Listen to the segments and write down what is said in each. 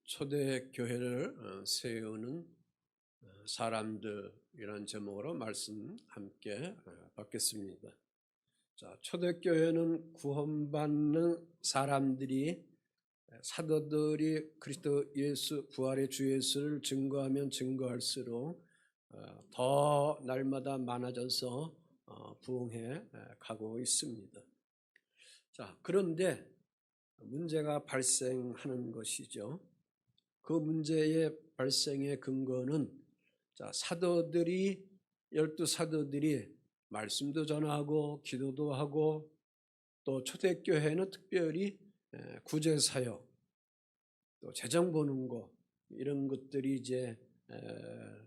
초대 교회를 세우는 사람들이란 제목으로 말씀 함께 받겠습니다. 자, 초대 교회는 구원받는 사람들이 사도들이 그리스도 예수 부활의 주 예수를 증거하면 증거할수록 더 날마다 많아져서 부흥해 가고 있습니다. 자, 그런데 문제가 발생하는 것이죠. 그 문제의 발생의 근거는 사도들이 열두 사도들이 말씀도 전하고 기도도 하고 또 초대교회는 특별히 구제사역 또 재정 보는 거 이런 것들이 이제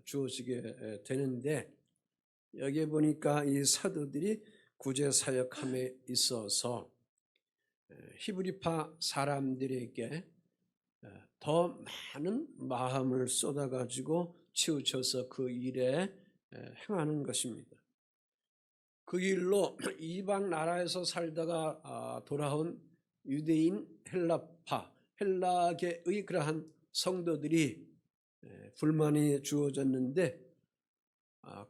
주어지게 되는데 여기에 보니까 이 사도들이 구제사역함에 있어서 히브리파 사람들에게 더 많은 마음을 쏟아가지고 치우쳐서 그 일에 행하는 것입니다. 그 일로 이방 나라에서 살다가 돌아온 유대인 헬라파, 헬라계의 그러한 성도들이 불만이 주어졌는데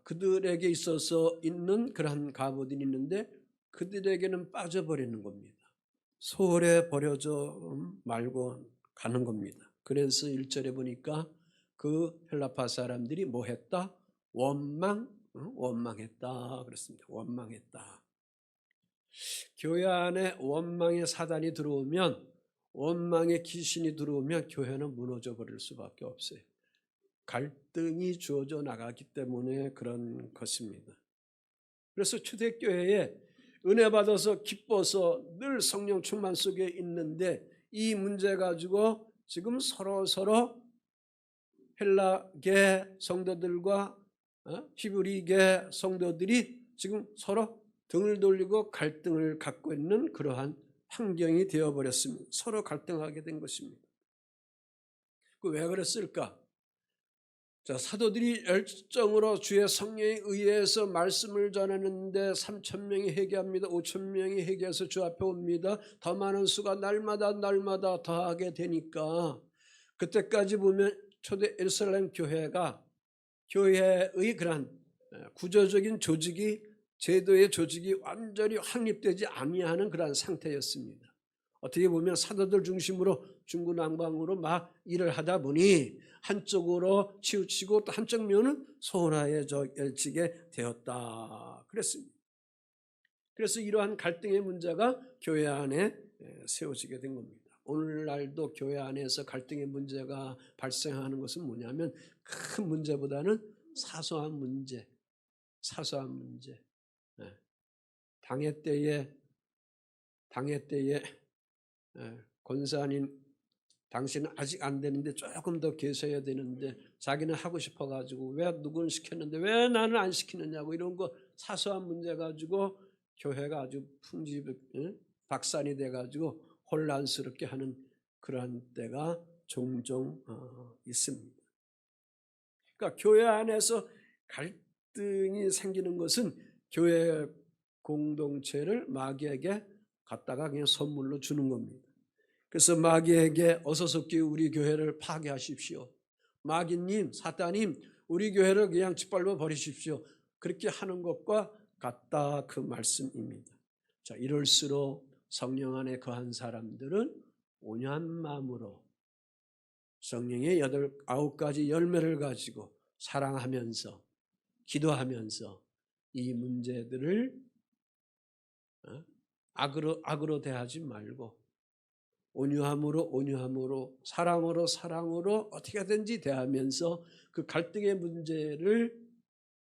그들에게 있어서 있는 그러한 갑옷이 있는데 그들에게는 빠져버리는 겁니다. 소홀해 버려져 말고 가는 겁니다. 그래서 1절에 보니까 그 헬라파 사람들이 뭐 했다? 원망했다 그랬습니다. 원망했다. 교회 안에 원망의 사단이 들어오면, 원망의 귀신이 들어오면 교회는 무너져 버릴 수밖에 없어요. 갈등이 주어져 나가기 때문에 그런 것입니다. 그래서 초대교회에 은혜 받아서 기뻐서 늘 성령 충만 속에 있는데 이 문제 가지고 지금 서로 헬라계 성도들과 히브리계 성도들이 지금 서로 등을 돌리고 갈등을 갖고 있는 그러한 환경이 되어버렸습니다. 서로 갈등하게 된 것입니다. 왜 그랬을까? 자, 사도들이 열정으로 주의 성령에 의해서 말씀을 전하는데 3,000명이 회개합니다. 5,000명이 회개해서 주 앞에 옵니다. 더 많은 수가 날마다 더하게 되니까 그때까지 보면 초대 예루살렘 교회가 교회의 그런 구조적인 조직이 제도의 조직이 완전히 확립되지 아니하는 그런 상태였습니다. 어떻게 보면 사도들 중심으로 중구난방으로 막 일을 하다 보니 한쪽으로 치우치고 또 한쪽 면은 소홀해지게 되었다 그랬습니다. 그래서 이러한 갈등의 문제가 교회 안에 세워지게 된 겁니다. 오늘날도 교회 안에서 갈등의 문제가 발생하는 것은 뭐냐면 큰 문제보다는 사소한 문제. 당회 때에 권사님 당신은 아직 안 되는데 조금 더 계셔야 되는데 자기는 하고 싶어가지고 왜 누구는 시켰는데 왜 나는 안 시키느냐고 이런 거 사소한 문제 가지고 교회가 아주 박산이 돼가지고 혼란스럽게 하는 그러한 때가 종종 있습니다. 그러니까 교회 안에서 갈등이 생기는 것은 교회 공동체를 마귀에게 갖다가 그냥 선물로 주는 겁니다. 그래서 마귀에게 어서 속히 우리 교회를 파괴하십시오. 마귀님, 사탄님, 우리 교회를 그냥 짓밟아 버리십시오. 그렇게 하는 것과 같다 그 말씀입니다. 자, 이럴수록 성령 안에 거한 사람들은 온유한 마음으로 성령의 9가지 열매를 가지고 사랑하면서 기도하면서 이 문제들을 악으로 대하지 말고 온유함으로 사랑으로 어떻게든지 대하면서 그 갈등의 문제를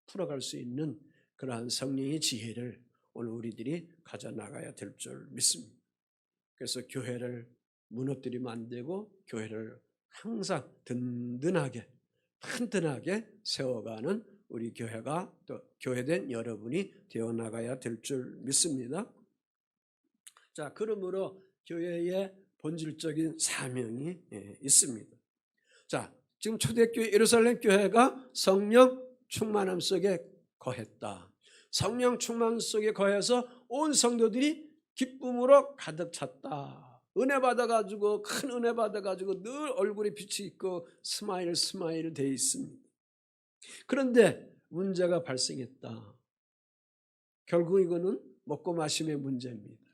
풀어갈 수 있는 그러한 성령의 지혜를 오늘 우리들이 가져나가야 될 줄 믿습니다. 그래서 교회를 무너뜨리면 안 되고 교회를 항상 든든하게 세워가는 우리 교회가 또 교회된 여러분이 되어나가야 될 줄 믿습니다. 자, 그러므로 교회의 본질적인 사명이 있습니다. 자, 지금 초대교회 예루살렘 교회가 성령 충만함 속에 거했다. 성령 충만 속에 거해서 온 성도들이 기쁨으로 가득 찼다. 은혜 받아가지고 큰 은혜 받아가지고 늘 얼굴에 빛이 있고 스마일 돼 있습니다. 그런데 문제가 발생했다. 결국 이거는 먹고 마심의 문제입니다.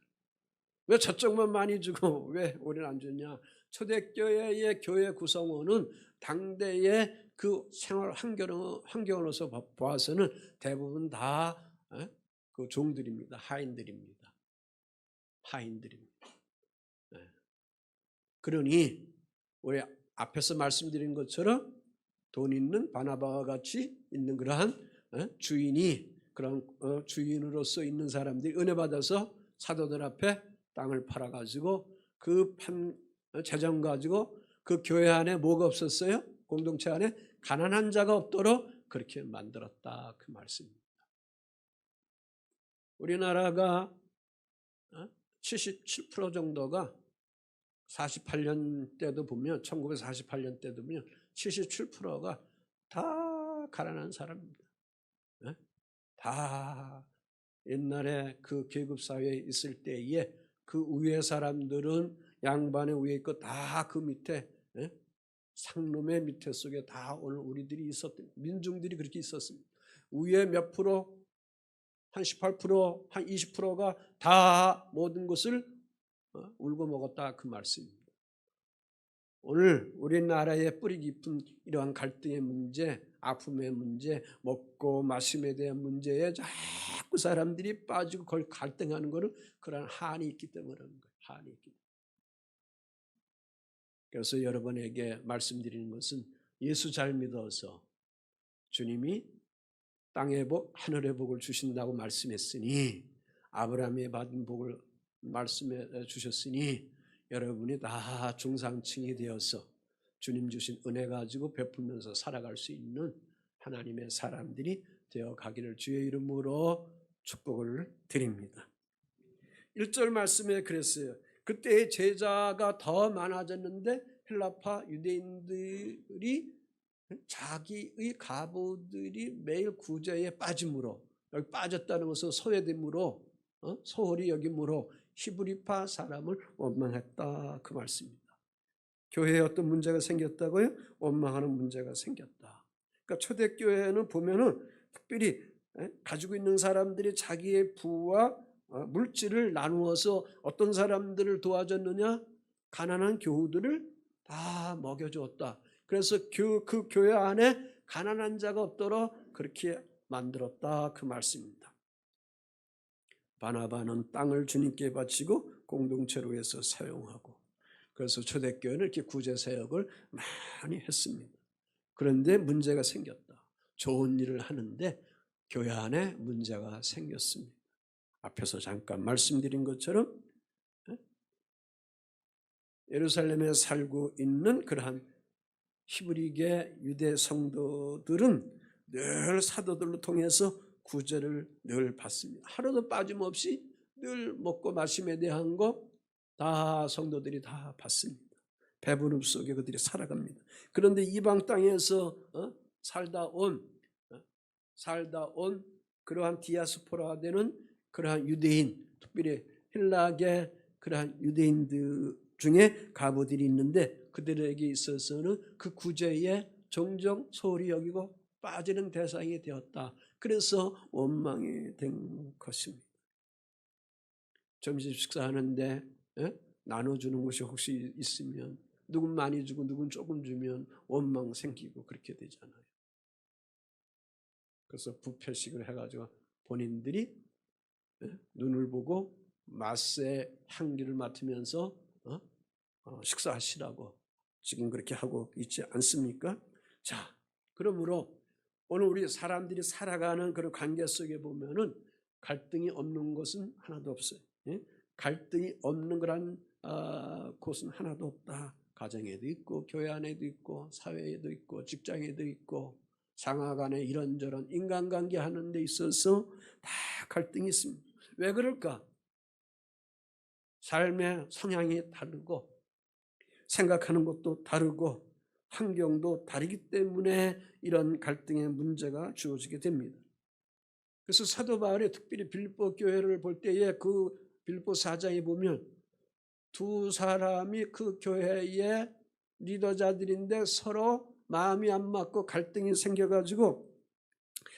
왜 저쪽만 많이 주고 왜 우리는 안 주냐? 초대교회의 교회 구성원은 당대의 그 생활 환경으로서 보아서는 대부분 다 그 종들입니다. 하인들입니다. 그러니 우리 앞에서 말씀드린 것처럼 돈 있는 바나바와 같이 있는 그러한 주인이 그런 주인으로서 있는 사람들이 은혜 받아서 사도들 앞에 땅을 팔아가지고 그 판 재정 가지고 그 교회 안에 뭐가 없었어요? 공동체 안에 가난한 자가 없도록 그렇게 만들었다 그 말씀입니다. 우리나라가 77% 정도가 48년 때도 보면 1948년 때도 보면 77%가 다 가난한 사람입니다. 다 옛날에 그 계급사회에 있을 때에 그 위에 사람들은 양반의 위에 있고 다 그 밑에 상놈의 밑에 속에 다 오늘 우리들이 있었던 민중들이 그렇게 있었습니다. 위에 몇 프로 한 18%, 한 20%가 다 모든 것을 울고 먹었다 그 말씀입니다. 오늘 우리나라의 뿌리 깊은 이러한 갈등의 문제, 아픔의 문제, 먹고 마심에 대한 문제에 자꾸 사람들이 빠지고 그걸 갈등하는 것은 그런 한이 있기 때문에 그런 거예요. 한이 있기 때문에. 그래서 여러분에게 말씀드리는 것은 예수 잘 믿어서 주님이 땅의 복, 하늘의 복을 주신다고 말씀했으니 아브라함이 받은 복을 말씀해 주셨으니 여러분이 다 중상층이 되어서 주님 주신 은혜 가지고 베풀면서 살아갈 수 있는 하나님의 사람들이 되어 가기를 주의 이름으로 축복을 드립니다. 1절 말씀에 그랬어요. 그때 제자가 더 많아졌는데 헬라파 유대인들이 자기의 가부들이 매일 구제에 빠짐으로 여기 빠졌다는 것은 소외됨으로 소홀히 여김으로 히브리파 사람을 원망했다 그 말씀입니다. 교회에 어떤 문제가 생겼다고요? 원망하는 문제가 생겼다. 그러니까 초대교회는 보면은 특별히 가지고 있는 사람들이 자기의 부와 물질을 나누어서 어떤 사람들을 도와줬느냐? 가난한 교우들을 다 먹여주었다. 그래서 그 교회 안에 가난한 자가 없도록 그렇게 만들었다 그 말씀입니다. 바나바는 땅을 주님께 바치고 공동체로 해서 사용하고 그래서 초대교회는 이렇게 구제 사역을 많이 했습니다. 그런데 문제가 생겼다. 좋은 일을 하는데 교회 안에 문제가 생겼습니다. 앞에서 잠깐 말씀드린 것처럼 예루살렘에 살고 있는 그러한 히브리계 유대 성도들은 늘 사도들로 통해서 구제를 늘 받습니다. 하루도 빠짐없이 늘 먹고 마심에 대한 거 다 성도들이 다 받습니다. 배부름 속에 그들이 살아갑니다. 그런데 이방 땅에서 살다 온 그러한 디아스포라 되는 그러한 유대인, 특별히 헬라계 그러한 유대인들 중에 가부들이 있는데 그들에게 있어서는 그 구제에 종종 소홀히 여기고 빠지는 대상이 되었다. 그래서 원망이 된 것입니다. 점심 식사하는데 나눠주는 것이 혹시 있으면 누군 많이 주고 누군 조금 주면 원망 생기고 그렇게 되잖아요. 그래서 부패식을 해가지고 본인들이 눈을 보고 맛의 향기를 맡으면서 식사하시라고 지금 그렇게 하고 있지 않습니까? 자, 그러므로 오늘 우리 사람들이 살아가는 그런 관계 속에 보면은 갈등이 없는 것은 하나도 없어요. 갈등이 없는 그런 곳은 하나도 없다. 가정에도 있고 교회 안에도 있고 사회에도 있고 직장에도 있고 상하 간에 이런저런 인간관계 하는 데 있어서 다 갈등이 있습니다. 왜 그럴까? 삶의 성향이 다르고 생각하는 것도 다르고 환경도 다르기 때문에 이런 갈등의 문제가 주어지게 됩니다. 그래서 사도 바울이 특별히 빌립보 교회를 볼 때에 그 빌립보 4장에 보면 두 사람이 그 교회의 리더자들인데 서로 마음이 안 맞고 갈등이 생겨가지고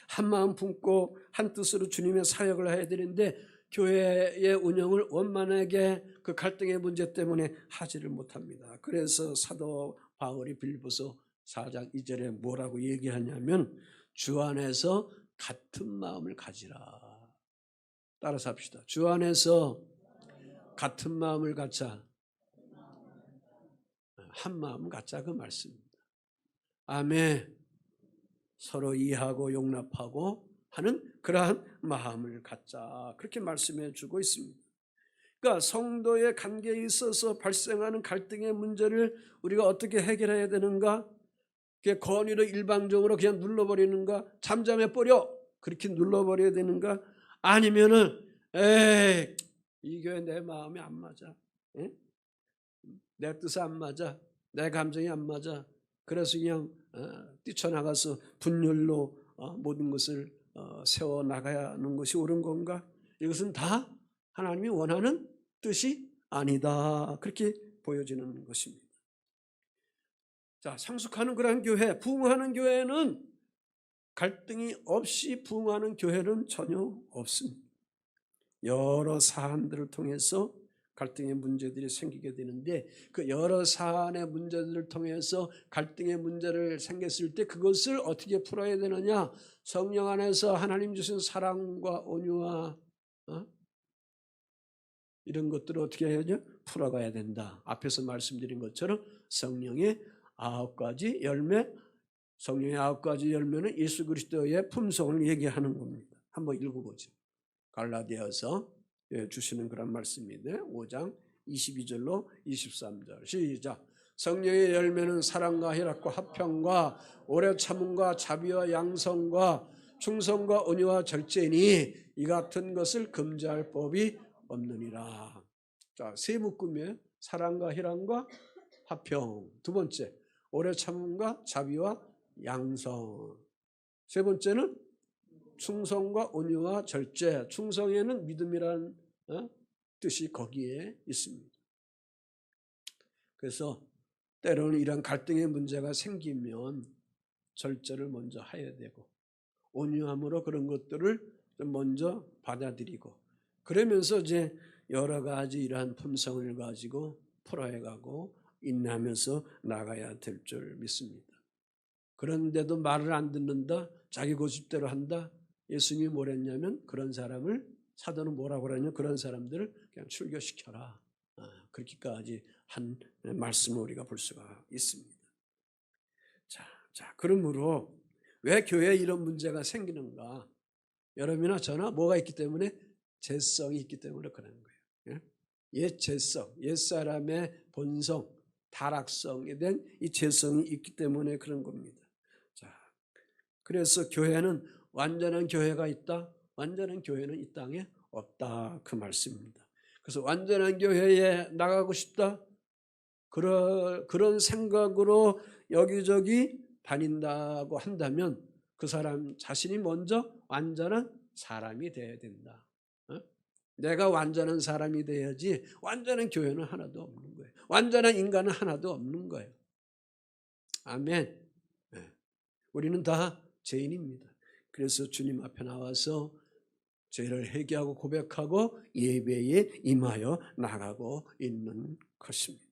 한 마음 품고 한 뜻으로 주님의 사역을 해야 되는데 교회의 운영을 원만하게 그 갈등의 문제 때문에 하지를 못합니다. 그래서 사도 바울이 빌립보서 4장 2절에 뭐라고 얘기하냐면 주 안에서 같은 마음을 가지라. 따라서 합시다. 주 안에서 같은 마음을 갖자. 한 마음 갖자 그 말씀입니다. 아멘. 서로 이해하고 용납하고 하는 그러한 마음을 갖자. 그렇게 말씀해 주고 있습니다. 그러니까 성도의 관계에 있어서 발생하는 갈등의 문제를 우리가 어떻게 해결해야 되는가? 그게 권위로 일방적으로 그냥 눌러버리는가? 잠잠해 버려. 그렇게 눌러버려야 되는가? 아니면은 에이 이 교회 내 마음이 안 맞아. 에? 내 뜻이 안 맞아. 내 감정이 안 맞아. 그래서 그냥 뛰쳐나가서 분열로 모든 것을 세워나가야 하는 것이 옳은 건가? 이것은 다 하나님이 원하는 뜻이 아니다. 그렇게 보여지는 것입니다. 자, 성숙하는 그러한 교회, 부흥하는 교회는 갈등이 없이 부흥하는 교회는 전혀 없습니다. 여러 사안들을 통해서 갈등의 문제들이 생기게 되는데 그 여러 사안의 문제들을 통해서 갈등의 문제를 생겼을 때 그것을 어떻게 풀어야 되느냐? 성령 안에서 하나님 주신 사랑과 온유와 이런 것들을 어떻게 해야죠? 풀어가야 된다. 앞에서 말씀드린 것처럼 성령의 9가지 열매, 성령의 9가지 열매는 예수 그리스도의 품성을 얘기하는 겁니다. 한번 읽어보죠. 갈라디아서 주시는 그런 말씀인데 5장 22절로 23절 시작. 성령의 열매는 사랑과 희락과 화평과 오래 참음과 자비와 양성과 충성과 온유와 절제니 이 같은 것을 금지할 법이 없느니라. 자, 세 묶음이에요. 사랑과 희락과 화평. 두 번째, 오래 참음과 자비와 양성. 세 번째는 충성과 온유와 절제. 충성에는 믿음이라는 뜻이 거기에 있습니다. 그래서 때로는 이런 갈등의 문제가 생기면 절제를 먼저 해야 되고 온유함으로 그런 것들을 먼저 받아들이고 그러면서 이제 여러 가지 이러한 품성을 가지고 풀어가고 인내하면서 나가야 될 줄 믿습니다. 그런데도 말을 안 듣는다, 자기 고집대로 한다. 예수님이 뭐랬냐면 그런 사람을 사도는 뭐라고 그러냐면 그런 사람들을 그냥 출교시켜라. 그렇게까지 한 말씀을 우리가 볼 수가 있습니다. 자, 그러므로 왜 교회에 이런 문제가 생기는가? 여러분이나 저나 뭐가 있기 때문에 죄성이 있기 때문에 그러는 거예요. 옛 죄성, 옛 사람의 본성, 타락성에 대한 이 죄성이 있기 때문에 그런 겁니다. 자, 그래서 교회는 완전한 교회가 있다. 완전한 교회는 이 땅에 없다. 그 말씀입니다. 그래서 완전한 교회에 나가고 싶다. 그런 생각으로 여기저기 다닌다고 한다면 그 사람 자신이 먼저 완전한 사람이 돼야 된다. 내가 완전한 사람이 돼야지 완전한 교회는 하나도 없는 거예요. 완전한 인간은 하나도 없는 거예요. 아멘. 우리는 다 죄인입니다. 그래서 주님 앞에 나와서 죄를 회개하고 고백하고 예배에 임하여 나가고 있는 것입니다.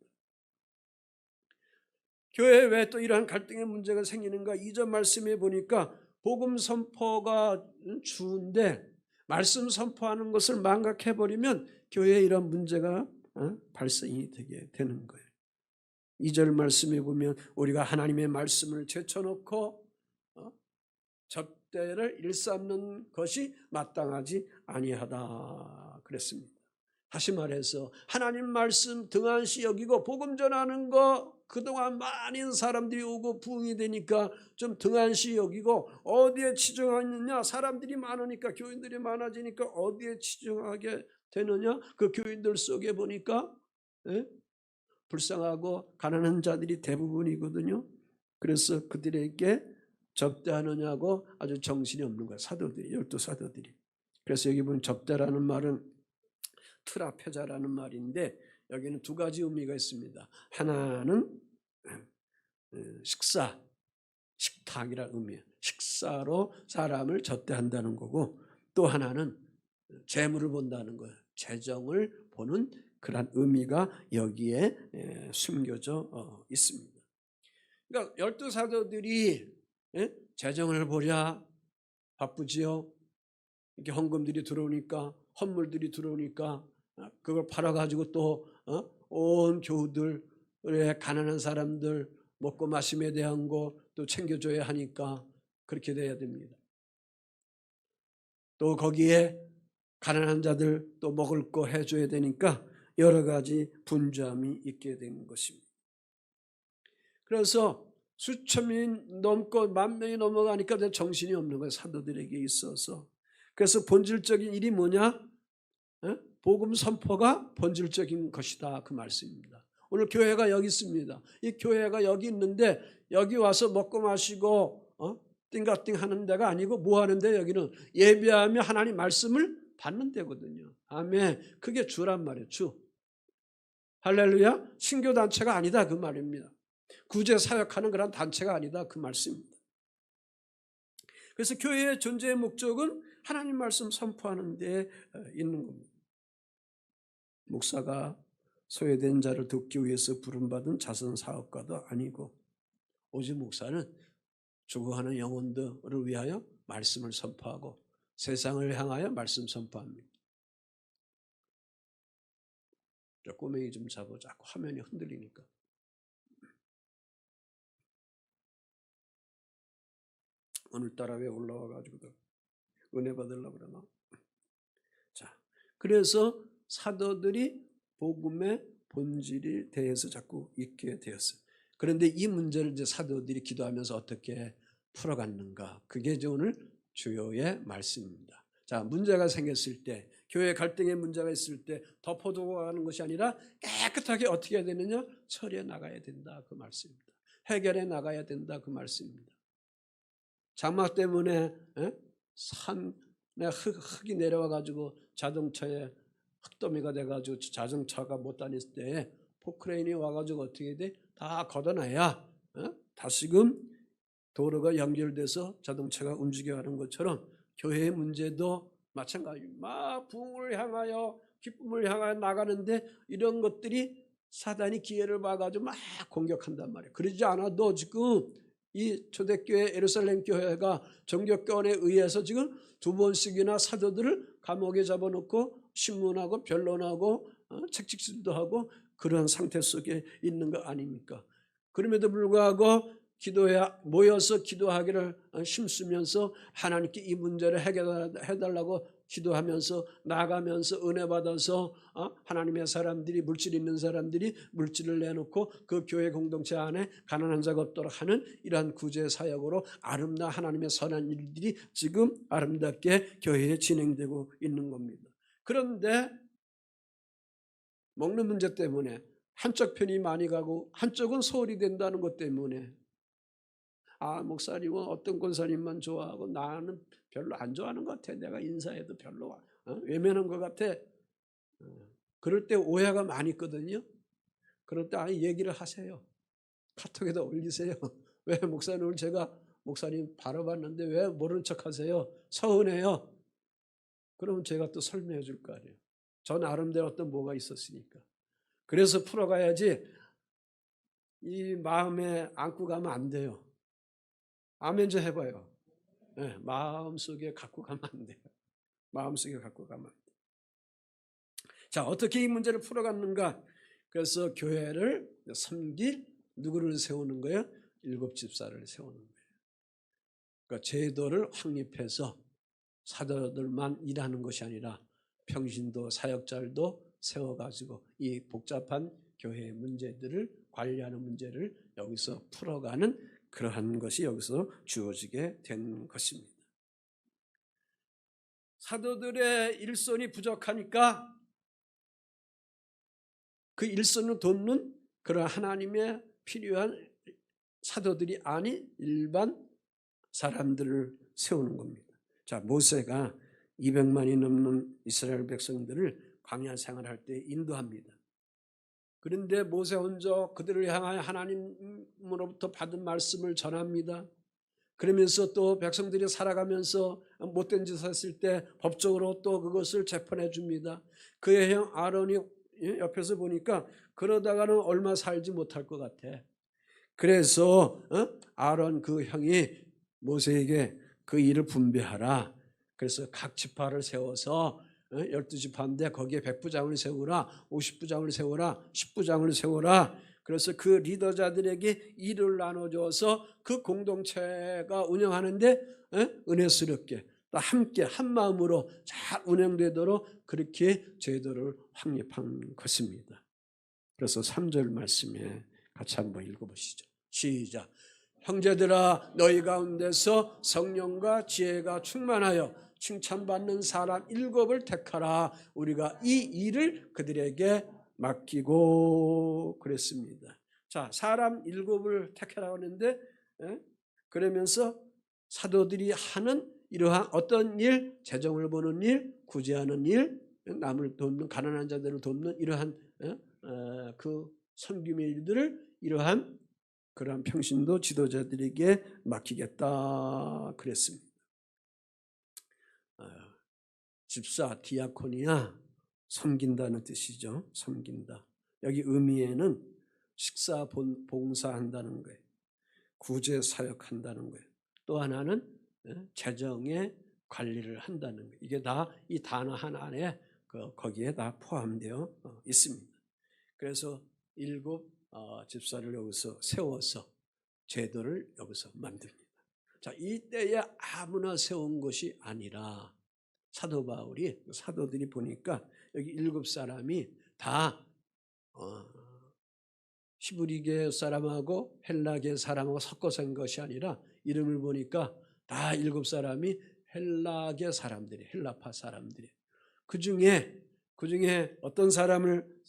교회에 왜 또 이러한 갈등의 문제가 생기는가? 2절 말씀에 보니까 복음 선포가 주인데 말씀 선포하는 것을 망각해버리면 교회에 이런 문제가 발생이 되게 되는 거예요. 2절 말씀에 보면 우리가 하나님의 말씀을 제쳐놓고 접대를 일삼는 것이 마땅하지 아니하다 그랬습니다. 다시 말해서 하나님 말씀 등한시 여기고 복음 전하는 거 그동안 많은 사람들이 오고 부흥이 되니까 좀 등한시 여기고 어디에 치중하느냐? 사람들이 많으니까 교인들이 많아지니까 어디에 치중하게 되느냐? 그 교인들 속에 보니까 불쌍하고 가난한 자들이 대부분이거든요. 그래서 그들에게 접대하느냐고 아주 정신이 없는 거예요. 사도들이, 12사도들이. 그래서 여기 보면 접대라는 말은 트라페자라는 말인데 여기는 두 가지 의미가 있습니다. 하나는 식사, 식탁이라는 의미예요. 식사로 사람을 접대한다는 거고, 또 하나는 재물을 본다는 거예요. 재정을 보는 그런 의미가 여기에 숨겨져 있습니다. 그러니까 12사도들이 재정을 보랴 바쁘지요. 이렇게 헌금들이 들어오니까, 헌물들이 들어오니까 그걸 팔아가지고 또 온 교우들의 가난한 사람들 먹고 마심에 대한 거 또 챙겨줘야 하니까 그렇게 돼야 됩니다. 또 거기에 가난한 자들 또 먹을 거 해줘야 되니까 여러 가지 분주함이 있게 되는 것입니다. 그래서 수천 명이 넘고 10,000명이 넘어가니까 정신이 없는 거예요. 사도들에게 있어서. 그래서 본질적인 일이 뭐냐? 복음 선포가 본질적인 것이다, 그 말씀입니다. 오늘 교회가 여기 있습니다. 이 교회가 여기 있는데 여기 와서 먹고 마시고 띵가띵 하는 데가 아니고 뭐 하는데, 여기는 예배하며 하나님 말씀을 받는 데거든요. 아멘. 그게 주란 말이에요. 주. 할렐루야. 신교단체가 아니다, 그 말입니다. 구제 사역하는 그런 단체가 아니다, 그 말씀입니다. 그래서 교회의 존재의 목적은 하나님 말씀 선포하는 데 있는 겁니다. 목사가 소외된 자를 돕기 위해서 부름받은 자선 사업가도 아니고, 오직 목사는 죽어가는 영혼들을 위하여 말씀을 선포하고 세상을 향하여 말씀 선포합니다. 꼬맹이 좀 잡아. 자꾸 화면이 흔들리니까. 오늘따라 왜 올라와가지고 은혜 받으려고 그러나. 자, 그래서 사도들이 복음의 본질에 대해서 자꾸 잊게 되었어요. 그런데 이 문제를 이제 사도들이 기도하면서 어떻게 풀어갔는가, 그게 이제 오늘 주요의 말씀입니다. 자, 문제가 생겼을 때, 교회 갈등의 문제가 있을 때 덮어두고 가는 것이 아니라 깨끗하게 어떻게 해야 되느냐? 처리해 나가야 된다, 그 말씀입니다. 해결해 나가야 된다, 그 말씀입니다. 장막 때문에 산에 흙이 내려와가지고 자동차에 흙더미가 돼가지고 자동차가 못 다닐 때 포크레인이 와가지고 어떻게 돼? 다 걷어놔야 다시금 도로가 연결돼서 자동차가 움직여가는 것처럼 교회의 문제도 마찬가지. 막 부흥을 향하여 기쁨을 향하여 나가는데 이런 것들이 사단이 기회를 봐가지고 막 공격한단 말이에요. 그러지 않아도 지금 이 초대교회 예루살렘 교회가 정교권에 의해서 지금 2번씩이나 사도들을 감옥에 잡아놓고 신문하고 변론하고 책찍질도 하고 그런 상태 속에 있는 거 아닙니까? 그럼에도 불구하고 기도에 모여서 기도하기를 힘쓰면서 하나님께 이 문제를 해달라고 기도하면서 나가면서 은혜 받아서 하나님의 사람들이, 물질 있는 사람들이 물질을 내놓고 그 교회 공동체 안에 가난한 자가 없도록 하는 이러한 구제 사역으로 아름다운 하나님의 선한 일들이 지금 아름답게 교회에 진행되고 있는 겁니다. 그런데 먹는 문제 때문에 한쪽 편이 많이 가고 한쪽은 소홀히 된다는 것 때문에 목사님은 어떤 권사님만 좋아하고 나는 별로 안 좋아하는 것 같아. 내가 인사해도 별로 외면한 것 같아. 그럴 때 오해가 많이 있거든요. 그럴 때 얘기를 하세요. 카톡에다 올리세요. 왜 목사님을 제가 목사님 바라봤는데 왜 모른 척 하세요? 서운해요. 그러면 제가 또 설명해 줄 거 아니에요. 저 나름대로 어떤 뭐가 있었으니까. 그래서 풀어가야지 이 마음에 안고 가면 안 돼요. 아멘 좀 해봐요. 네, 마음속에 갖고 가면 안 돼요. 마음속에 갖고 가면 안 돼요. 자, 어떻게 이 문제를 풀어갔는가? 그래서 교회를 섬길 누구를 세우는 거예요? 7집사를 세우는 거예요. 그러니까 제도를 확립해서 사도들만 일하는 것이 아니라 평신도 사역자들도 세워가지고 이 복잡한 교회의 문제들을 관리하는 문제를 여기서 풀어가는 그러한 것이 여기서 주어지게 된 것입니다. 사도들의 일손이 부족하니까 그 일손을 돕는 그런 하나님의 필요한 사도들이 아닌 일반 사람들을 세우는 겁니다. 자, 모세가 200만이 넘는 이스라엘 백성들을 광야 생활할 때 인도합니다. 그런데 모세 혼자 그들을 향하여 하나님으로부터 받은 말씀을 전합니다. 그러면서 또 백성들이 살아가면서 못된 짓을 했을 때 법적으로 또 그것을 재판해 줍니다. 그의 형 아론이 옆에서 보니까 그러다가는 얼마 살지 못할 것 같아. 그래서 아론 그 형이 모세에게 그 일을 분배하라. 그래서 각 지파를 세워서 12지파인데 거기에 100부장을 세우라, 50부장을 세우라, 10부장을 세우라. 그래서 그 리더자들에게 일을 나눠줘서 그 공동체가 운영하는데 은혜스럽게 또 함께 한 마음으로 잘 운영되도록 그렇게 제도를 확립한 것입니다. 그래서 3절 말씀에 같이 한번 읽어보시죠. 시작. 형제들아 너희 가운데서 성령과 지혜가 충만하여 칭찬받는 사람 7을 택하라. 우리가 이 일을 그들에게 맡기고 그랬습니다. 자, 사람 7을 택하라고 하는데 그러면서 사도들이 하는 이러한 어떤 일, 재정을 보는 일, 구제하는 일, 남을 돕는 가난한 자들을 돕는 이러한 그 섬김의 일들을 이러한 그러한 평신도 지도자들에게 맡기겠다 그랬습니다. 집사 디아코니아 섬긴다는 뜻이죠. 섬긴다. 여기 의미에는 식사 봉사한다는 거예요. 구제 사역한다는 거예요. 또 하나는 재정의 관리를 한다는 거예요. 이게 다 이 단어 하나에 거기에 다 포함되어 있습니다. 그래서 7 집사를 여기서 세워서 제도를 여기서 만듭니다. 자, 이때에 아무나 세운 것이 아니라 사도 바울이 사도들이 보니까 여기 7사람이 다 히브리계 사람하고 헬라계 사람하고 섞어서 한 것이 아니라 이름을 보니까 다 7사람이 헬라계 사람들이 헬라파 사람들이 그 중에 어떤 사람을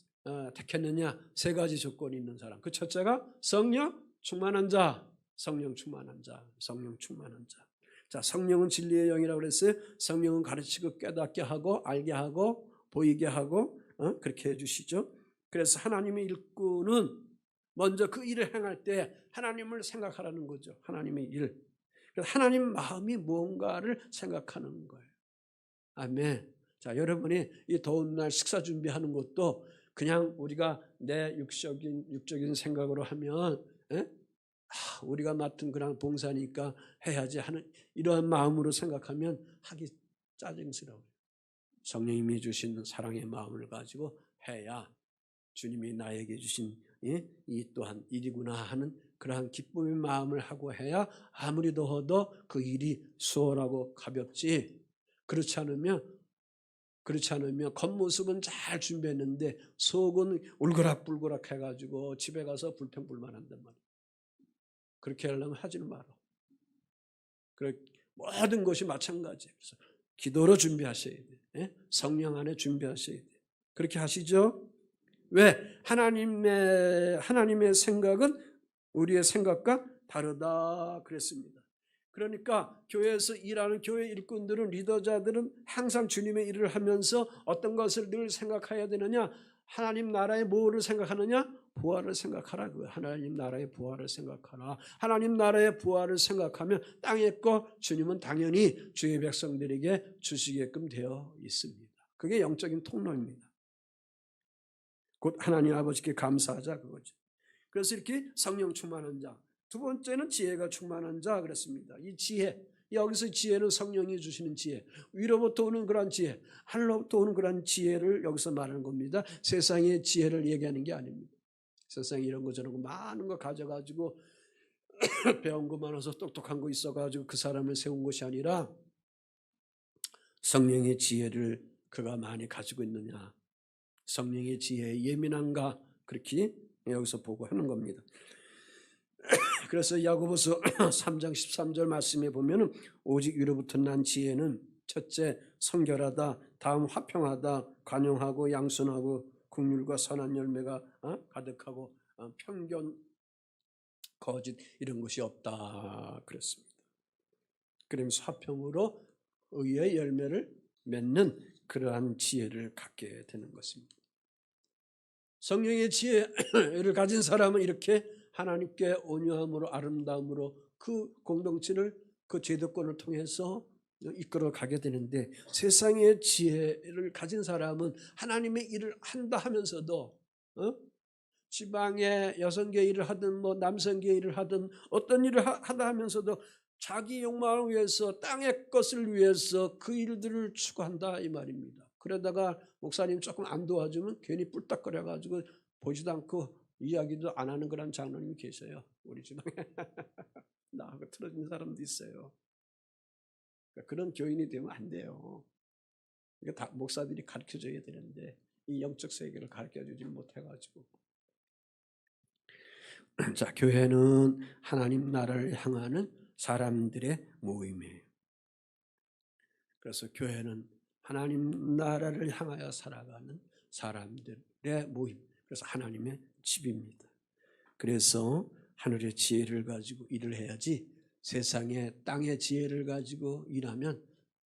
택했느냐? 3가지 조건이 있는 사람. 그 첫째가 성령 충만한 자, 성령 충만한 자, 성령 충만한 자. 자, 성령은 진리의 영이라고 그랬어요. 성령은 가르치고 깨닫게 하고 알게 하고 보이게 하고 그렇게 해주시죠. 그래서 하나님의 일꾼은 먼저 그 일을 행할 때 하나님을 생각하라는 거죠. 하나님의 일. 그래서 하나님 마음이 뭔가를 생각하는 거예요. 아멘. 자, 여러분이 이 더운 날 식사 준비하는 것도 그냥 우리가 내 육적인 생각으로 하면 우리가 맡은 그런 봉사니까 해야지 하는 이러한 마음으로 생각하면 하기 짜증스러워요. 성령님이 주신 사랑의 마음을 가지고 해야 주님이 나에게 주신 이 또한 일이구나 하는 그러한 기쁨의 마음을 하고 해야 아무리 더워도 그 일이 수월하고 가볍지. 그렇지 않으면 겉모습은 잘 준비했는데 속은 울그락불그락 해가지고 집에 가서 불평불만한단 말이에요. 그렇게 하려면 하지는 마라. 모든 것이 마찬가지예요. 그래서 기도로 준비하셔야 돼요. 성령 안에 준비하셔야 돼요. 그렇게 하시죠? 왜? 하나님의 생각은 우리의 생각과 다르다 그랬습니다. 그러니까 교회에서 일하는 교회 일꾼들은 리더자들은 항상 주님의 일을 하면서 어떤 것을 늘 생각해야 되느냐? 하나님 나라의 뭐를 생각하느냐? 부활을 생각하라. 하나님 나라의 부활을 생각하라. 하나님 나라의 부활을 생각하면 땅의 것 주님은 당연히 주의 백성들에게 주시게끔 되어 있습니다. 그게 영적인 통로입니다. 곧 하나님 아버지께 감사하자 그거죠. 그래서 이렇게 성령 충만한 자. 2번째는 지혜가 충만한 자 그랬습니다. 이 지혜, 여기서 지혜는 성령이 주시는 지혜, 위로부터 오는 그런 지혜, 하늘로부터 오는 그런 지혜를 여기서 말하는 겁니다. 세상의 지혜를 얘기하는 게 아닙니다. 세상에 이런 거 저런 거 많은 거 가져가지고 배운 거 많아서 똑똑한 거 있어가지고 그 사람을 세운 것이 아니라 성령의 지혜를 그가 많이 가지고 있느냐, 성령의 지혜에 예민한가, 그렇게 여기서 보고 하는 겁니다. 그래서 야고보서 3장 13절 말씀에 보면은 오직 위로부터 난 지혜는 첫째 성결하다, 다음 화평하다, 관용하고 양순하고 긍휼과 선한 열매가 가득하고 편견, 거짓 이런 것이 없다 그랬습니다. 그러면서 화평으로 의의 열매를 맺는 그러한 지혜를 갖게 되는 것입니다. 성령의 지혜를 가진 사람은 이렇게 하나님께 온유함으로 아름다움으로 그 공동체를 그 제도권을 통해서 이끌어 가게 되는데, 세상의 지혜를 가진 사람은 하나님의 일을 한다 하면서도 지방의 여성계 일을 하든 뭐 남성계 일을 하든 어떤 일을 하다 하면서도 자기 욕망을 위해서, 땅의 것을 위해서 그 일들을 추구한다 이 말입니다. 그러다가 목사님 조금 안 도와주면 괜히 뿔딱거려 가지고 보지도 않고 이야기도 안 하는 그런 장로님이 계셔요, 우리 지방에. 나하고 틀어진 사람도 있어요. 그러니까 그런 교인이 되면 안 돼요. 이거 다 목사들이 가르쳐줘야 되는데 이 영적 세계를 가르쳐주지 못해가지고. 자, 교회는 하나님 나라를 향하는 사람들의 모임이에요. 그래서 교회는 하나님 나라를 향하여 살아가는 사람들의 모임, 그래서 하나님의 집입니다. 그래서 하늘의 지혜를 가지고 일을 해야지, 세상에 땅의 지혜를 가지고 일하면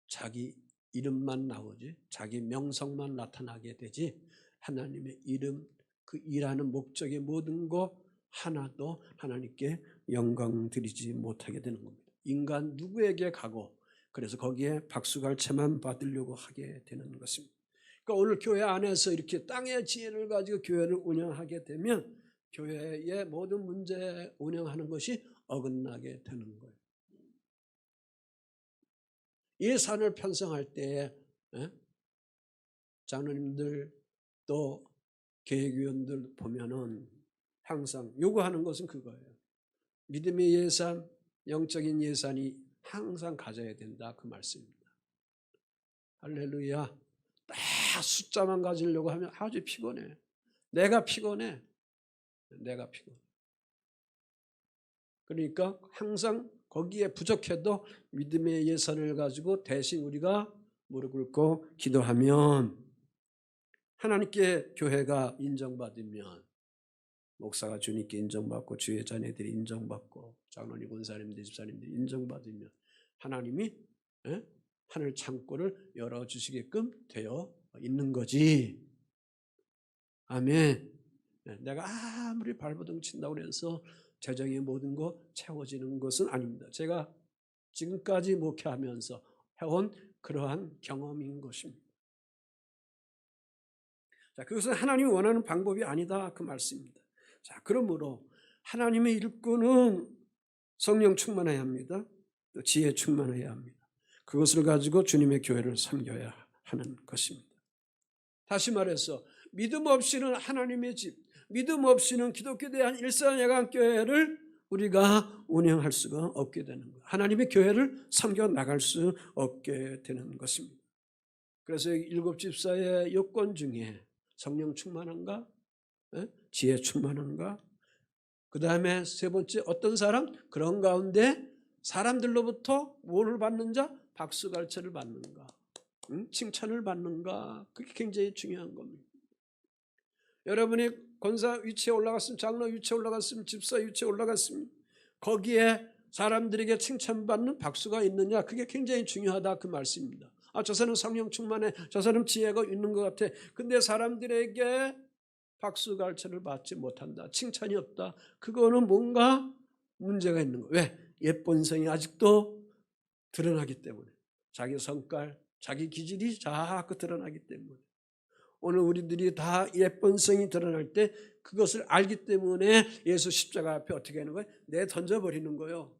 자기 이름만 나오지, 자기 명성만 나타나게 되지, 하나님의 이름, 그 일하는 목적의 모든 것 하나도 하나님께 영광 드리지 못하게 되는 겁니다. 인간 누구에게 가고 그래서 거기에 박수갈채만 받으려고 하게 되는 것입니다. 그러니까 오늘 교회 안에서 이렇게 땅의 지혜를 가지고 교회를 운영하게 되면 교회의 모든 문제 운영하는 것이 어긋나게 되는 거예요. 예산을 편성할 때 장로님들 또 계획위원들 보면은 항상 요구하는 것은 그거예요. 믿음의 예산, 영적인 예산이 항상 가져야 된다, 그 말씀입니다. 할렐루야. 다 숫자만 가지려고 하면 아주 피곤해. 내가 피곤해. 그러니까 항상 거기에 부족해도 믿음의 예산을 가지고 대신 우리가 무릎 꿇고 기도하면 하나님께 교회가 인정받으면, 목사가 주님께 인정받고 주의 자녀들이 인정받고 장로님, 권사님들, 집사님들이 인정받으면 하나님이 하늘 창고를 열어주시게끔 되어 있는 거지. 아멘. 내가 아무리 발버둥 친다고 해서 재정의 모든 거 채워지는 것은 아닙니다. 제가 지금까지 목회하면서 해온 그러한 경험인 것입니다. 자, 그것은 하나님이 원하는 방법이 아니다, 그 말씀입니다. 자, 그러므로 하나님의 일꾼은 성령 충만해야 합니다. 또 지혜 충만해야 합니다. 그것을 가지고 주님의 교회를 섬겨야 하는 것입니다. 다시 말해서 믿음 없이는 하나님의 집, 믿음 없이는 기독교에 대한 일사야간교회를 우리가 운영할 수가 없게 되는 거예요. 하나님의 교회를 섬겨 나갈 수 없게 되는 것입니다. 그래서 일곱 집사의 요건 중에 성령 충만한가? 지혜 충만한가? 그 다음에 세 번째, 어떤 사람? 그런 가운데 사람들로부터 뭐를 받는 자? 박수갈채를 받는가? 칭찬을 받는가? 그게 굉장히 중요한 겁니다. 여러분이 권사 위치에 올라갔으면, 장로 위치에 올라갔으면, 집사 위치에 올라갔으면 거기에 사람들에게 칭찬받는 박수가 있느냐, 그게 굉장히 중요하다, 그 말씀입니다. 아, 저 사람 성령 충만해, 저 사람 지혜가 있는 것 같아. 근데 사람들에게 박수갈채를 받지 못한다, 칭찬이 없다, 그거는 뭔가 문제가 있는 거예요. 왜? 옛본성이 아직도 드러나기 때문에, 자기 성깔, 자기 기질이 자꾸 드러나기 때문에. 오늘 우리들이 다 옛본성이 드러날 때 그것을 알기 때문에 예수 십자가 앞에 어떻게 하는 거예요? 내 던져버리는 거예요.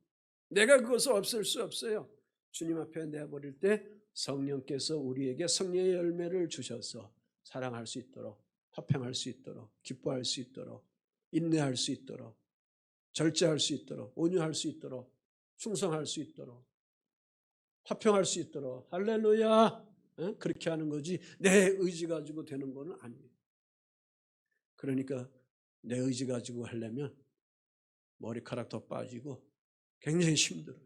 내가 그것을 없앨 수 없어요. 주님 앞에 내버릴 때 성령께서 우리에게 성령의 열매를 주셔서 사랑할 수 있도록, 화평할 수 있도록, 기뻐할 수 있도록, 인내할 수 있도록, 절제할 수 있도록, 온유할 수 있도록, 충성할 수 있도록, 화평할 수 있도록, 할렐루야, 그렇게 하는 거지 내 의지 가지고 되는 건 아니에요. 그러니까 내 의지 가지고 하려면 머리카락도 빠지고 굉장히 힘들어요.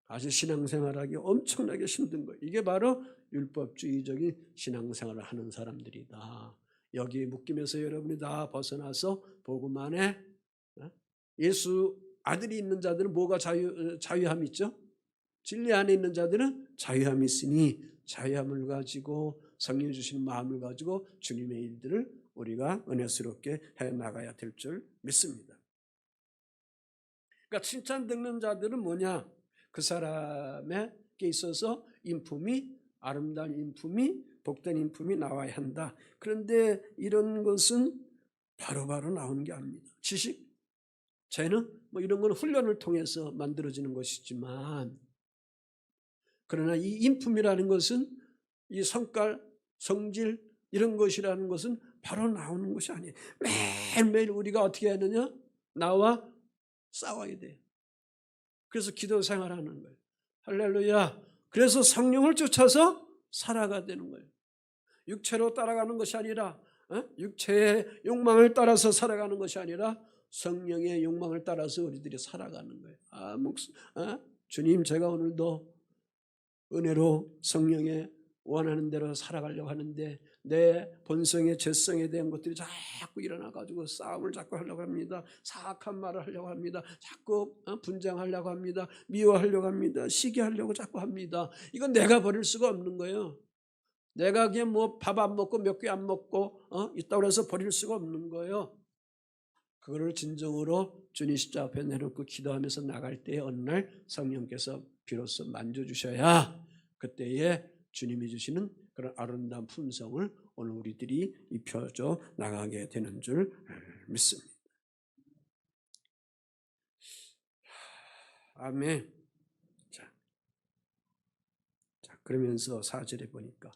아주 신앙생활하기 엄청나게 힘든 거예요. 이게 바로 율법주의적인 신앙생활을 하는 사람들이다. 여기에 묶이면서 여러분이 다 벗어나서 복음 안에 예수 아들이 있는 자들은 뭐가 자유함이 있죠? 진리 안에 있는 자들은 자유함이 있으니 자유함을 가지고 성령 주시는 마음을 가지고 주님의 일들을 우리가 은혜스럽게 해나가야 될 줄 믿습니다. 그러니까 칭찬 듣는 자들은 뭐냐? 그 사람에게 있어서 인품이, 아름다운 인품이, 복된 인품이 나와야 한다. 그런데 이런 것은 바로바로 나오는 게 아닙니다. 지식, 재능, 이런 건 훈련을 통해서 만들어지는 것이지만, 그러나 이 인품이라는 것은, 이 성깔, 성질 이런 것이라는 것은 바로 나오는 것이 아니에요. 매일매일 우리가 어떻게 하느냐? 나와 싸워야 돼요. 그래서 기도 생활하는 거예요. 할렐루야. 그래서 성령을 쫓아서 살아가야 되는 거예요. 육체로 따라가는 것이 아니라, 육체의 욕망을 따라서 살아가는 것이 아니라 성령의 욕망을 따라서 우리들이 살아가는 거예요. 주님, 제가 오늘도 은혜로 성령의 원하는 대로 살아가려고 하는데 내 본성의 죄성에 대한 것들이 자꾸 일어나가지고 싸움을 자꾸 하려고 합니다. 사악한 말을 하려고 합니다. 자꾸 분쟁하려고 합니다. 미워하려고 합니다. 시기하려고 자꾸 합니다. 이건 내가 버릴 수가 없는 거예요. 내가 그냥 밥 안 먹고 몇 개 안 먹고 있다고 해서 버릴 수가 없는 거예요. 그거를 진정으로 주님 십자가 앞에 내놓고 기도하면서 나갈 때 어느 날 성령께서 비로소 만져주셔야 그때에 주님이 주시는 그런 아름다운 품성을 오늘 우리들이 입혀져 나가게 되는 줄 믿습니다. 아멘. 자, 그러면서 4절에 보니까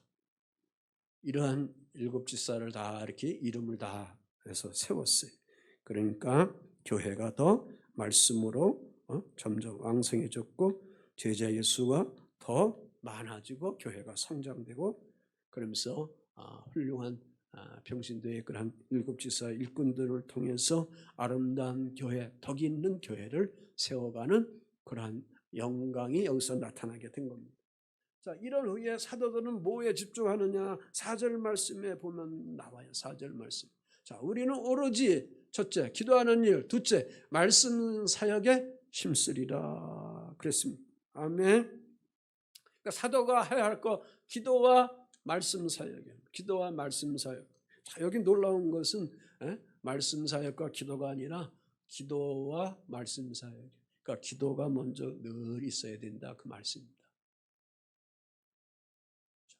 이러한 7지사를 다 이렇게 이름을 다 해서 세웠어요. 그러니까 교회가 더 말씀으로 점점 왕성해졌고 제자의 수가 더 많아지고 교회가 성장되고 그러면서 훌륭한 평신도의 그런 7지사 일꾼들을 통해서 아름다운 교회, 덕이 있는 교회를 세워가는 그러한 영광이 여기서 나타나게 된 겁니다. 자, 이런 후에 사도들은 뭐에 집중하느냐? 4절 말씀에 보면 나와요. 4절 말씀. 자, 우리는 오로지 첫째, 기도하는 일, 둘째, 말씀 사역에 힘쓰리라 그랬습니다. 아멘. 그러니까 사도가 해야 할 거 기도와 말씀 사역이에요. 기도와 말씀 사역. 자, 여기 놀라운 것은 말씀 사역과 기도가 아니라 기도와 말씀 사역. 그러니까 기도가 먼저 늘 있어야 된다 그 말씀입니다.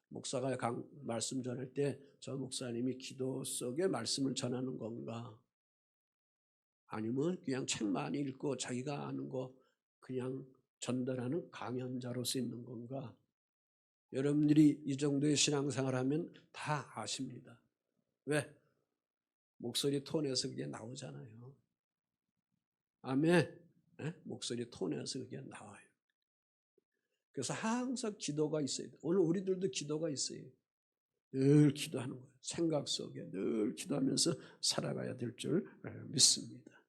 목사가 말씀 전할 때 저 목사님이 기도 속에 말씀을 전하는 건가? 아니면 그냥 책 많이 읽고 자기가 아는 거 그냥 전달하는 강연자로서 있는 건가? 여러분들이 이 정도의 신앙생활을 하면 다 아십니다. 왜? 목소리 톤에서 그게 나오잖아요. 아멘. 목소리 톤에서 그게 나와요. 그래서 항상 기도가 있어야 돼요. 오늘 우리들도 기도가 있어요. 늘 기도하는 거예요. 생각 속에 늘 기도하면서 살아가야 될 줄 믿습니다.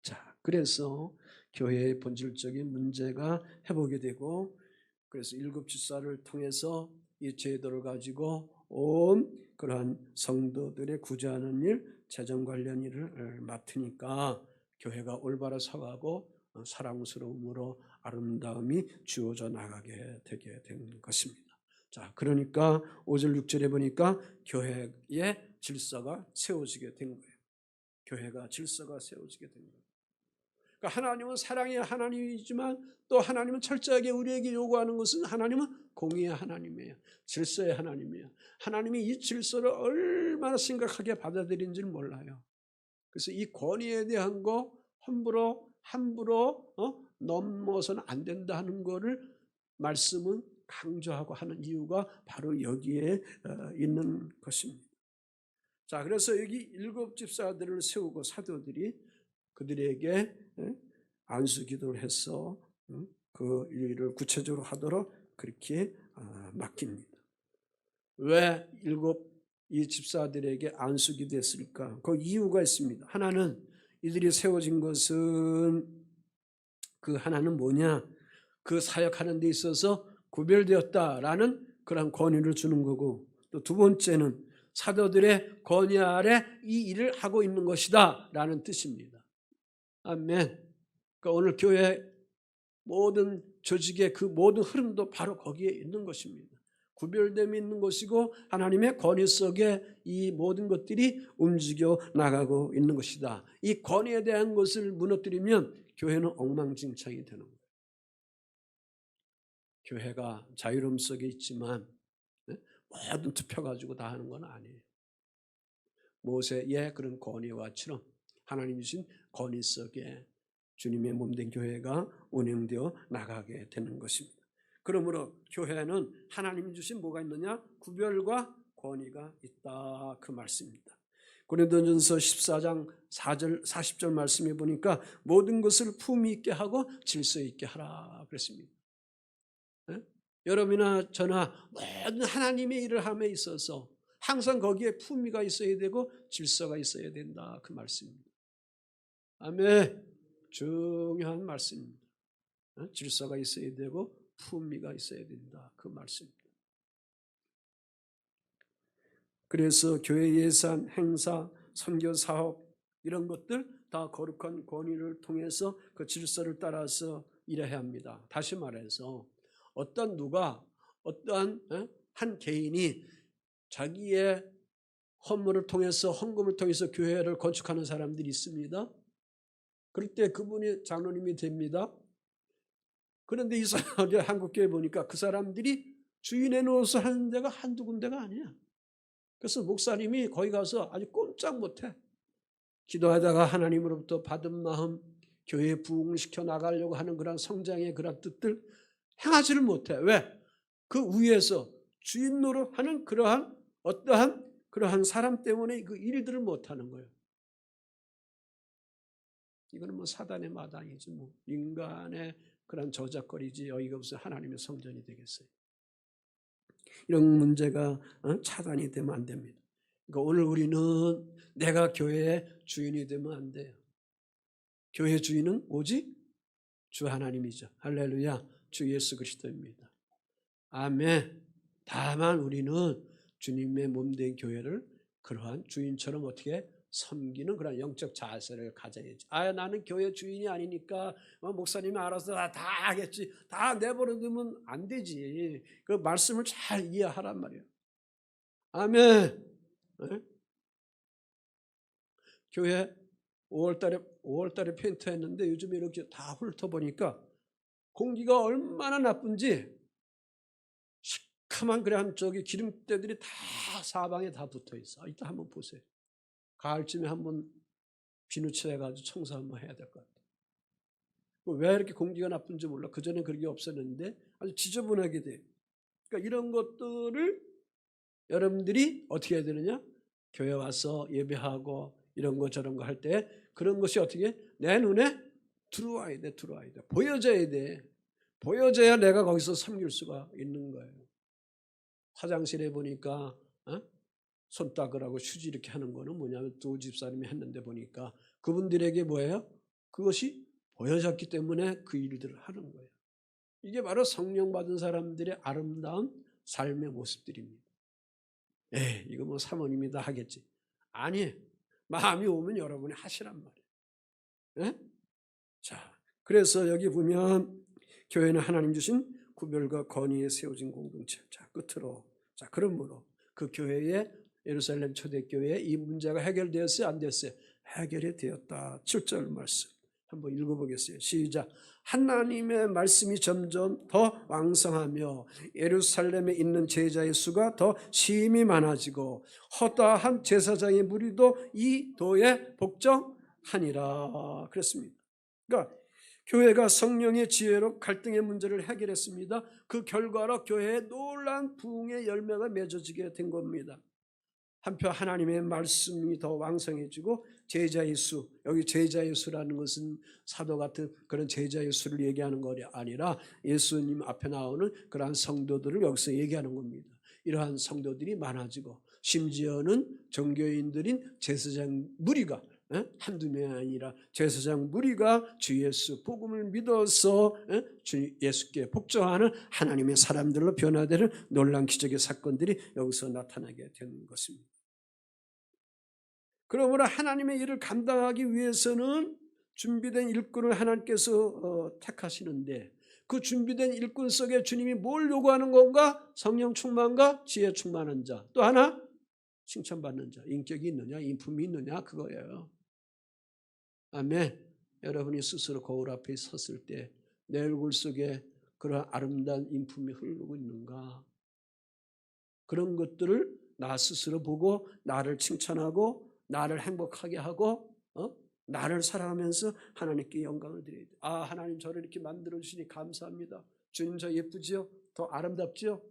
자, 그래서 교회의 본질적인 문제가 회복이 되고 그래서 7지사를 통해서 이 제도를 가지고 온 그러한 성도들의 구제하는 일, 재정 관련 일을 맡으니까 교회가 올바로 서가고 사랑스러움으로 아름다움이 주어져 나가게 되게 된 것입니다. 자, 그러니까 5절 6절에 보니까 교회의 질서가 세워지게 된 거예요. 교회가 질서가 세워지게 된 거예요. 그러니까 하나님은 사랑의 하나님이지만 또 하나님은 철저하게 우리에게 요구하는 것은 하나님은 공의의 하나님이에요. 질서의 하나님이에요. 하나님이 이 질서를 얼마나 심각하게 받아들인지를 몰라요. 그래서 이 권위에 대한 거 함부로 넘어서는 안 된다 하는 거를 말씀은 강조하고 하는 이유가 바로 여기에 있는 것입니다. 자, 그래서 여기 7집사들을 세우고 사도들이 그들에게 안수기도를 해서 그 일을 구체적으로 하도록 그렇게 맡깁니다. 왜 이 집사들에게 안수기도 했을까? 그 이유가 있습니다. 하나는 이들이 세워진 것은 그 하나는 뭐냐? 그 사역하는 데 있어서 구별되었다라는 그런 권위를 주는 거고 또 두 번째는 사도들의 권위 아래 이 일을 하고 있는 것이다 라는 뜻입니다. 아멘. 그러니까 오늘 교회 모든 조직의 그 모든 흐름도 바로 거기에 있는 것입니다. 구별됨이 있는 것이고 하나님의 권위 속에 이 모든 것들이 움직여 나가고 있는 것이다. 이 권위에 대한 것을 무너뜨리면 교회는 엉망진창이 되는 거예요. 교회가 자유로움 속에 있지만 모든 투표 가지고 다 하는 건 아니에요. 모세의 그런 권위와처럼 하나님 주신 권위 속에 주님의 몸된 교회가 운영되어 나가게 되는 것입니다. 그러므로 교회는 하나님이 주신 뭐가 있느냐? 구별과 권위가 있다, 그 말씀입니다. 고린도전서 14장 4절 40절 말씀에 보니까 모든 것을 품위 있게 하고 질서 있게 하라 그랬습니다. 여러분이나 저나 모든 하나님의 일을 함에 있어서 항상 거기에 품위가 있어야 되고 질서가 있어야 된다, 그 말씀입니다. 아멘. 중요한 말씀입니다. 질서가 있어야 되고 품위가 있어야 된다, 그 말씀입니다. 그래서 교회 예산, 행사, 선교 사업 이런 것들 다 거룩한 권위를 통해서 그 질서를 따라서 일해야 합니다. 다시 말해서 어떤 한 개인이 자기의 헌물을 통해서 헌금을 통해서 교회를 건축하는 사람들이 있습니다. 그럴 때 그분이 장로님이 됩니다. 그런데 이상하게 한국교회 보니까 그 사람들이 주인에 놓아서 하는 데가 한두 군데가 아니야. 그래서 목사님이 거기 가서 아주 꼼짝 못해. 기도하다가 하나님으로부터 받은 마음, 교회에 부흥시켜 나가려고 하는 그런 성장의 그런 뜻들 행하지를 못해. 왜? 그 위에서 주인 노릇하는 그러한 사람 때문에 그 일들을 못하는 거예요. 이거는 뭐 사단의 마당이지 뭐 인간의 그런 저작거리지 여기가 무슨 하나님의 성전이 되겠어요. 이런 문제가 차단이 되면 안 됩니다. 그러니까 오늘 우리는 내가 교회의 주인이 되면 안 돼요. 교회 주인은 오직 주 하나님이죠. 할렐루야. 주 예수 그리스도입니다. 아멘. 다만 우리는 주님의 몸된 교회를 그러한 주인처럼 어떻게 섬기는 그런 영적 자세를 가져야지. 나는 교회 주인이 아니니까 목사님이 알아서 다 하겠지. 다 내버려두면 안 되지. 그 말씀을 잘 이해하란 말이에요. 아멘. 네? 교회 5월달에 페인트했는데 요즘 이렇게 다 훑어보니까 공기가 얼마나 나쁜지 시커먼 그래 한쪽에 기름때들이 다 사방에 다 붙어 있어. 이따 한번 보세요. 가을쯤에 한번 비누칠 해가지고 청소 한번 해야 될 것 같아요. 왜 이렇게 공기가 나쁜지 몰라. 그전에 그런 게 없었는데 아주 지저분하게 돼. 그러니까 이런 것들을 여러분들이 어떻게 해야 되느냐? 교회 와서 예배하고 이런 거 저런 거 할 때 그런 것이 어떻게 내 눈에 들어와야 돼. 보여져야 돼. 보여져야 내가 거기서 섬길 수가 있는 거예요. 화장실에 보니까 손 닦으라고 휴지 이렇게 하는 거는 뭐냐면 두 집사님이 했는데 보니까 그분들에게 뭐예요? 그것이 보여졌기 때문에 그 일들을 하는 거예요. 이게 바로 성령 받은 사람들의 아름다운 삶의 모습들입니다. 이거 뭐 사모님이 다 하겠지. 아니, 마음이 오면 여러분이 하시란 말이에요. 자, 그래서 여기 보면 교회는 하나님 주신 구별과 권위에 세워진 공동체. 자, 끝으로. 자, 그러므로 그 교회에 예루살렘 초대교회에 이 문제가 해결되었어요? 안 됐어요? 해결이 되었다. 7절 말씀 한번 읽어보겠어요. 시작. 하나님의 말씀이 점점 더 왕성하며 예루살렘에 있는 제자의 수가 더 심히 많아지고 허다한 제사장의 무리도 이 도에 복종하니라 그랬습니다. 그러니까 교회가 성령의 지혜로 갈등의 문제를 해결했습니다. 그 결과로 교회에 놀라운 부흥의 열매가 맺어지게 된 겁니다. 한편 하나님의 말씀이 더 왕성해지고 제자의 수, 여기 제자의 수라는 것은 사도 같은 그런 제자의 수를 얘기하는 것이 아니라 예수님 앞에 나오는 그러한 성도들을 여기서 얘기하는 겁니다. 이러한 성도들이 많아지고 심지어는 종교인들인 제사장 무리가 한두 명이 아니라 제사장 무리가 주 예수 복음을 믿어서 주 예수께 복종하는 하나님의 사람들로 변화되는 놀라운 기적의 사건들이 여기서 나타나게 되는 것입니다. 그러므로 하나님의 일을 감당하기 위해서는 준비된 일꾼을 하나님께서 택하시는데 그 준비된 일꾼 속에 주님이 뭘 요구하는 건가? 성령 충만과 지혜 충만한 자. 또 하나 칭찬받는 자. 인격이 있느냐, 인품이 있느냐, 그거예요. 아멘. 여러분이 스스로 거울 앞에 섰을 때 내 얼굴 속에 그런 아름다운 인품이 흐르고 있는가? 그런 것들을 나 스스로 보고 나를 칭찬하고 나를 행복하게 하고 나를 사랑하면서 하나님께 영광을 드려야 돼. 아, 하나님 저를 이렇게 만들어 주시니 감사합니다. 주님 저 예쁘지요? 더 아름답지요?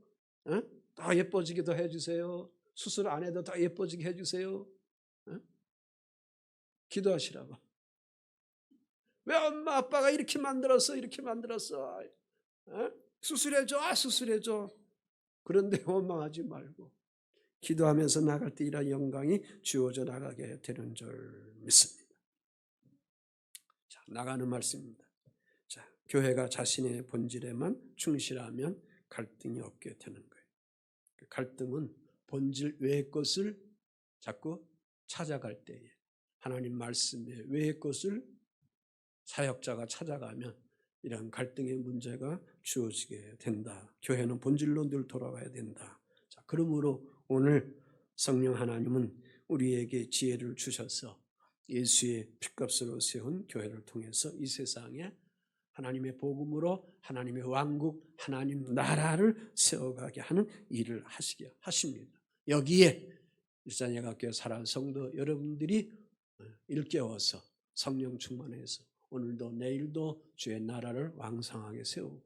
더 예뻐지게 더 해주세요. 수술 안 해도 더 예뻐지게 해주세요. 기도하시라고. 왜 엄마 아빠가 이렇게 만들었어? 이렇게 만들었어? 수술해줘, 수술해줘. 그런데 원망하지 말고 기도하면서 나갈 때 이런 영광이 주어져 나가게 되는 줄 믿습니다. 자, 나가는 말씀입니다. 자, 교회가 자신의 본질에만 충실하면 갈등이 없게 되는 거예요. 그 갈등은 본질 외의 것을 자꾸 찾아갈 때에 하나님 말씀의 외의 것을 사역자가 찾아가면 이런 갈등의 문제가 주어지게 된다. 교회는 본질로 늘 돌아가야 된다. 자, 그러므로 오늘 성령 하나님은 우리에게 지혜를 주셔서 예수의 피값으로 세운 교회를 통해서 이 세상에 하나님의 복음으로 하나님의 왕국, 하나님 나라를 세워가게 하는 일을 하시게 하십니다. 여기에 일산예가교회 사랑하는 성도 여러분들이 일깨워서 성령 충만해서 오늘도 내일도 주의 나라를 왕성하게 세우고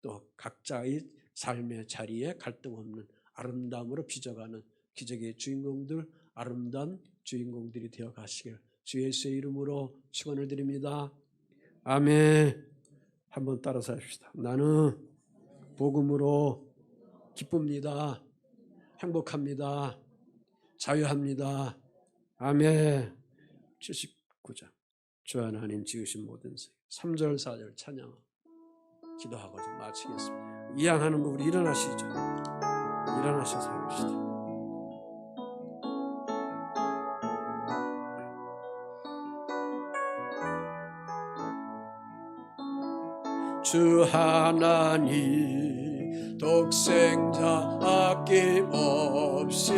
또 각자의 삶의 자리에 갈등 없는 아름다움으로 빚어가는 기적의 주인공들, 아름다운 주인공들이 되어 가시길 주 예수의 이름으로 축원을 드립니다. 아멘. 한번 따라서 합시다. 나는 복음으로 기쁩니다. 행복합니다. 자유합니다. 아멘. 79장 주 하나님 지으신 모든 생 3절 4절 찬양 기도하고 좀 마치겠습니다. 이양하는 거 우리 일어나시죠. 일어나셔서 합시다. 주 하나님 독생자 아낌없이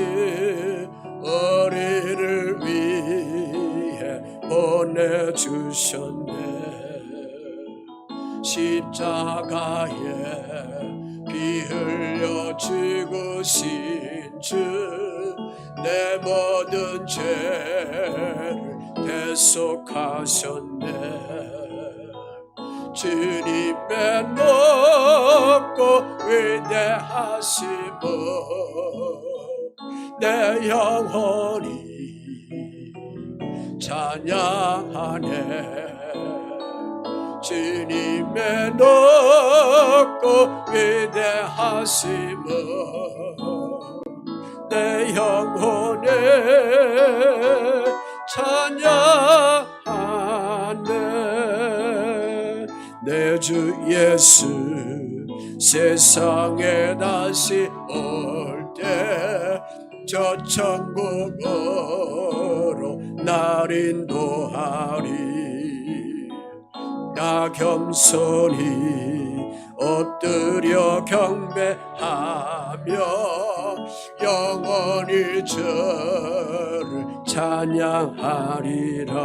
우리를 위해 보내주셨네. 십자가에 피 흘려 죽으신 주 내 모든 죄를 대속하셨네. 주님의 높고 위대하심을 내 영혼이 찬양하네. 주님의 높고 위대하심을 내 영혼에 찬양하네. 내 주 예수 세상에 다시 올 때 저 천국으로 날 인도하리. 나 겸손히 엎드려 경배하며 영원히 저를 찬양하리라.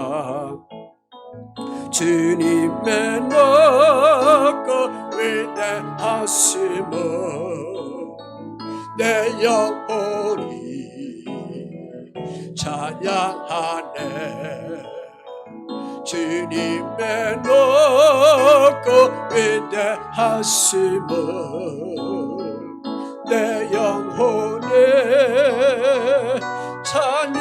주님의 높고 위대하심을 내 영혼이 찬양하네. 주님의 높고 위대하심을 내 영혼에 찬양하네.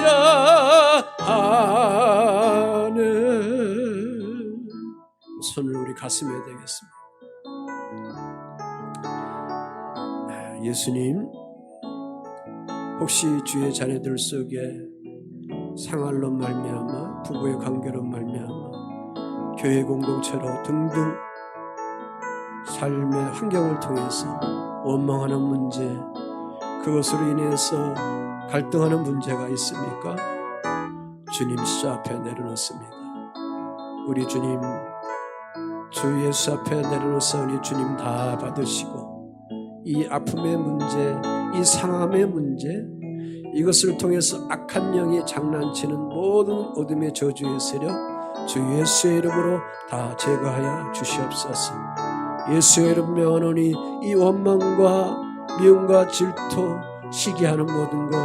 손을 우리 가슴에 대겠습니다. 예수님, 혹시 주의 자녀들 속에 생활로 말미암아 부부의 관계로 말미암아 교회 공동체로 등등 삶의 환경을 통해서 원망하는 문제, 그것으로 인해서 갈등하는 문제가 있습니까? 주님 십자 앞에 내려놓습니다. 우리 주님 주 예수 앞에 내려놓으니 주님 다 받으시고 이 아픔의 문제, 이 상함의 문제, 이것을 통해서 악한 영이 장난치는 모든 어둠의 저주의 세력 주 예수의 이름으로 다 제거하여 주시옵소서. 예수의 이름 명하노니 이 원망과 미움과 질투, 시기하는 모든 것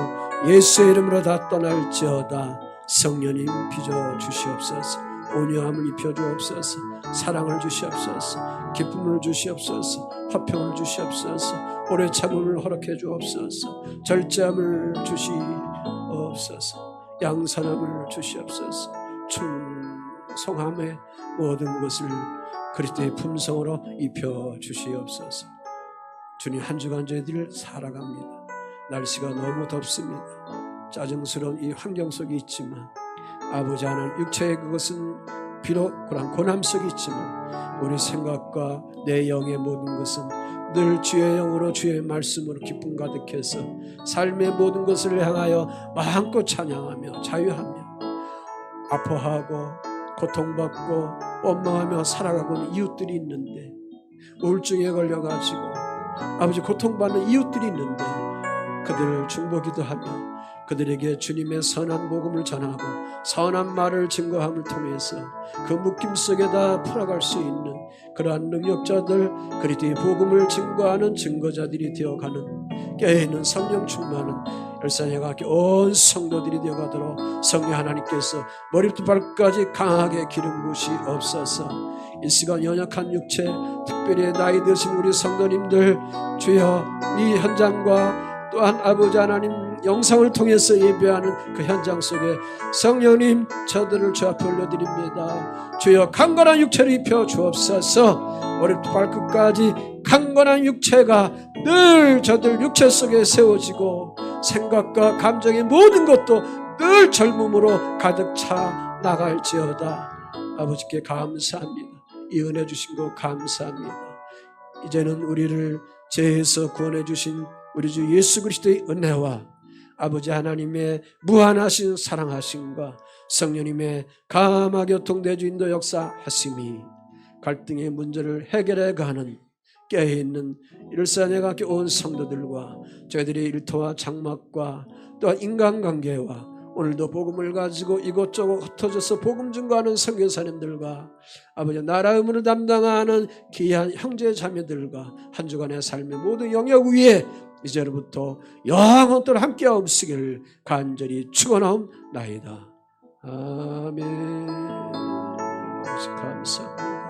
예수의 이름으로 다 떠날지어다. 성령님 빚어 주시옵소서. 온유함을 입혀 주옵소서. 사랑을 주시옵소서. 기쁨을 주시옵소서. 화평을 주시옵소서. 오래 참음을 허락해 주옵소서. 절제함을 주시옵소서. 양선함을 주시옵소서. 충성함의 모든 것을 그리스도의 품성으로 입혀 주시옵소서. 주님, 한 주간 저희들 살아갑니다. 날씨가 너무 덥습니다. 짜증스러운 이 환경 속에 있지만 아버지 하나님, 육체의 그것은 비록 그런 고난 속에 있지만 우리 생각과 내 영의 모든 것은 늘 주의 영으로 주의 말씀으로 기쁨 가득해서 삶의 모든 것을 향하여 마음껏 찬양하며 자유하며 아파하고 고통받고 원망하며 살아가고 있는 이웃들이 있는데, 우울증에 걸려가지고 아버지 고통받는 이웃들이 있는데 그들을 중보기도 하며 그들에게 주님의 선한 복음을 전하고 선한 말을 증거함을 통해서 그 묶임 속에다 풀어갈 수 있는 그러한 능력자들, 그리스도의 복음을 증거하는 증거자들이 되어가는 깨어있는 성령 충만은 열사녀가 온 성도들이 되어가도록 성령 하나님께서 머리부터 발까지 강하게 기름 부으시옵소서. 이 시간 연약한 육체, 특별히 나이 드신 우리 성도님들, 주여 이 현장과 또한 아버지 하나님 영상을 통해서 예배하는 그 현장 속에 성령님 저들을 주 앞에 올려드립니다. 주여 강건한 육체를 입혀 주옵소서. 머리부터 발끝까지 강건한 육체가 늘 저들 육체 속에 세워지고 생각과 감정의 모든 것도 늘 젊음으로 가득 차 나갈지어다. 아버지께 감사합니다. 이 은혜 주신 것 감사합니다. 이제는 우리를 죄에서 구원해 주신 우리 주 예수 그리스도의 은혜와 아버지 하나님의 무한하신 사랑하심과 성령님의 감화 교통 대주 인도 역사하심이 갈등의 문제를 해결해 가는 깨어있는 일사내가 온 성도들과 저희들의 일터와 장막과 또한 인간관계와 오늘도 복음을 가지고 이곳저곳 흩어져서 복음 증거하는 선교사님들과 아버지 나라 의무를 담당하는 귀한 형제 자매들과 한 주간의 삶의 모든 영역 위에 이제로부터 영원토록 함께하옵시기를 간절히 축원하옵나이다. 아멘. 감사합니다.